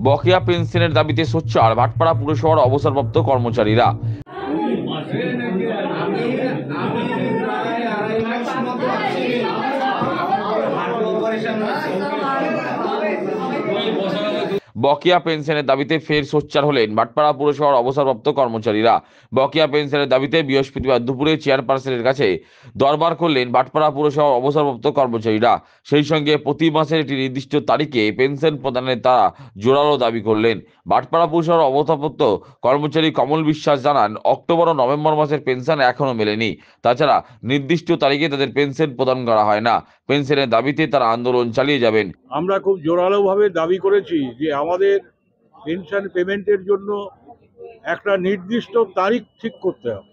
বকেয়া পেনশনের দাবিতে সোচ্চার ভাটপাড়া পুরসভার অবসরপ্রাপ্ত কর্মচারীরা। বকেয়া পেনশনের দাবিতে ফের সোচ্চার হলেন ভাটপাড়া পুরসভার অবসরপ্রাপ্ত কর্মচারীরা। বকেয়া পেনশনের দাবিতে বৃহস্পতিবার দুপুরে চেয়ারপারসনের কাছে দরবার করলেন ভাটপাড়া পুরসভার অবসরপ্রাপ্ত কর্মচারীরা। সেই সঙ্গে প্রতি মাসের একটি নির্দিষ্ট তারিখে পেনশন প্রদানের তারা জোরালো দাবি করলেন। ভাটপাড়া পুরসভার অবসরপ্রাপ্ত কর্মচারী কমল বিশ্বাস জানান, অক্টোবর ও নভেম্বর মাসের পেনশন এখনো মেলেনি। তাছাড়া নির্দিষ্ট তারিখে তাদের পেনশন প্রদান করা হয় না। পেনশনের দাবিতে তারা আন্দোলন চালিয়ে যাবেন। আমরা খুব জোরালোভাবে দাবি করেছি যে আমাদের পেনশন পেমেন্টের জন্য একটা নির্দিষ্ট তারিখ ঠিক করতে হবে।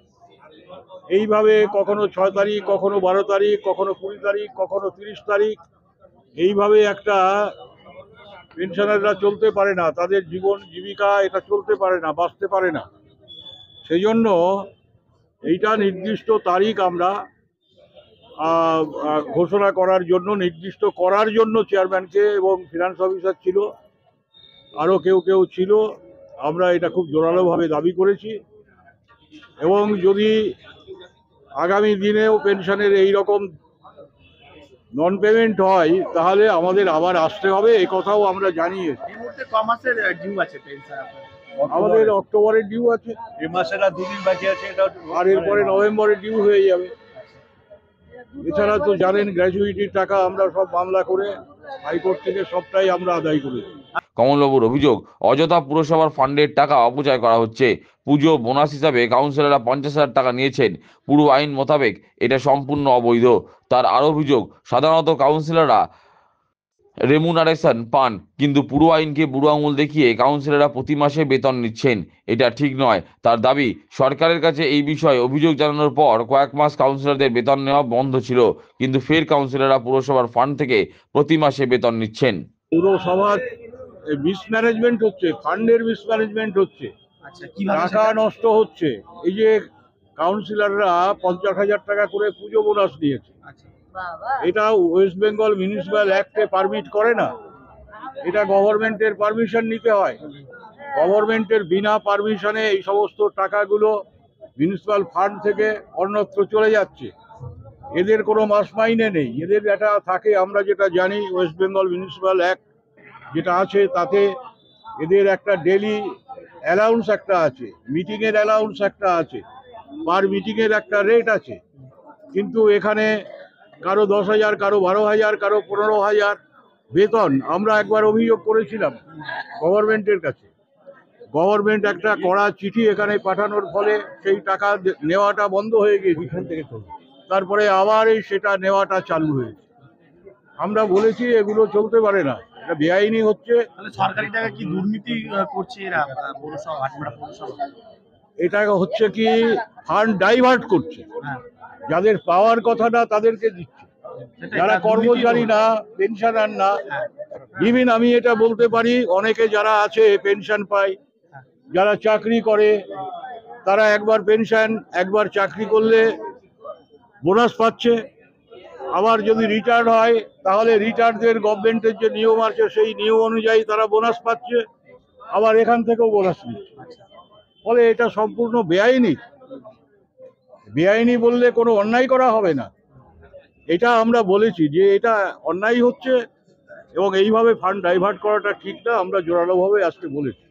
এইভাবে কখনো 6 তারিখ, কখনো 12 তারিখ, কখনো 20 তারিখ, কখনো 30 তারিখ, এইভাবে একটা পেনশনাররা চলতে পারে না, তাদের জীবন জীবিকা এটা চলতে পারে না, বাঁচতে পারে না। সেই জন্য এইটা নির্দিষ্ট তারিখ আমরা ঘোষণা করার জন্য, নির্দিষ্ট করার জন্য চেয়ারম্যানকে এবং ফিনান্স অফিসার ছিল, আরও কেউ ছিল, আমরা এটা খুব জোরালোভাবে দাবি করেছি। এবং যদি আগামী দিনেও পেনশনের এই রকম নন পেমেন্ট হয় তাহলে আমাদের আবার আসতে হবে, এই কথাও আমরা জানিয়েছি। আমাদের অক্টোবরের ডিউ আছে, এই মাসের আর 2 দিন বাকি আছে, আর এরপরে নভেম্বরের ডিউ হয়ে যাবে। এছাড়া তো জানেন গ্র্যাচুইটির টাকা আমরা সব মামলা করে হাইকোর্ট থেকে সবটাই আমরা আদায় করেছি। কমলবাবুর অভিযোগ, অযথা পুরসভার ফান্ডের টাকা অপচয় করা হচ্ছে। পুজো বোনাস হিসাবে কাউন্সিলররা 50,000 টাকা নিয়েছেন। পুরো আইন মোতাবেক এটা সম্পূর্ণ অবৈধ। তার আরও অভিযোগ, সাধারণত কাউন্সিলররা রেমুনারেশন পান, কিন্তু পুরো আইনকে বুড়ো আঙুল দেখিয়ে কাউন্সিলররা প্রতি মাসে বেতন নিচ্ছেন। এটা ঠিক নয়। তার দাবি, সরকারের কাছে এই বিষয়ে অভিযোগ জানানোর পর কয়েক মাস কাউন্সিলরদের বেতন নেওয়া বন্ধ ছিল, কিন্তু ফের কাউন্সিলররা পুরসভার ফান্ড থেকে প্রতি মাসে বেতন নিচ্ছেন। পুরসভার মিসম্যানেজমেন্ট হচ্ছে, ফান্ডের মিসম্যানেজমেন্ট হচ্ছে, টাকা নষ্ট হচ্ছে। এই যে কাউন্সিলররা 50,000 টাকা করে পুজো বোনাস দিয়েছে, এটা ওয়েস্ট বেঙ্গল মিউনিসিপ্যাল অ্যাক্টে পারমিট করে না। এটা গভর্নমেন্টের পারমিশন নিতে হয়। গভর্নমেন্টের বিনা পারমিশনে এই সমস্ত টাকাগুলো মিউনিসিপ্যাল ফান্ড থেকে অন্যত্র চলে যাচ্ছে। এদের কোনো মাস মাইনে নেই, এদের এটা থাকে, আমরা যেটা জানি ওয়েস্ট বেঙ্গল মিউনিসিপ্যাল অ্যাক্ট যেটা আছে তাতে এদের একটা ডেলি অ্যালাউন্স একটা আছে, মিটিংয়ের অ্যালাউন্স একটা আছে, পার মিটিংয়ের একটা রেট আছে। কিন্তু এখানে কারো 10,000, কারো 12,000, কারো 15,000 বেতন। আমরা একবার অভিযোগ করেছিলাম গভর্নমেন্টের কাছে। গভর্নমেন্ট একটা কড়া চিঠি এখানে পাঠানোর ফলে সেই টাকা নেওয়াটা বন্ধ হয়ে গিয়েছে, তারপরে আবার সেটা নেওয়াটা চালু হয়েছে। আমরা বলেছি এগুলো চলতে পারে না, এটা বেআইনি হচ্ছে। সরকারি টাকা কি দুর্নীতি করছে এরা পৌরসভা, ভাটপাড়া পৌরসভা? এটা হচ্ছে কি ফান্ড ডাইভার্ট করছে, যাদের পাওয়ার কথা না তাদেরকে দিচ্ছে, যারা কর্মচারী না, পেনশনার না। ইভিন আমি এটা বলতে পারি, অনেকে যারা আছে পেনশন পায়, যারা চাকরি করে তারা একবার পেনশন, একবার চাকরি করলে বোনাস পাচ্ছে। আবার যদি রিটায়ার্ড হয় তাহলে রিটায়ার্ডদের গভর্নমেন্টের যে নিয়ম আছে সেই নিয়ম অনুযায়ী তারা বোনাস পাচ্ছে, আবার এখান থেকেও বোনাস নিচ্ছে। ফলে এটা সম্পূর্ণ বেআইনি। বেআইনি বললে কোনো অন্যায় করা হবে না, এটা আমরা বলেছি যে এটা অন্যায় হচ্ছে এবং এইভাবে ফান্ড ডাইভার্ট করাটা ঠিক না, আমরা জোরালোভাবে আজকে বলেছি।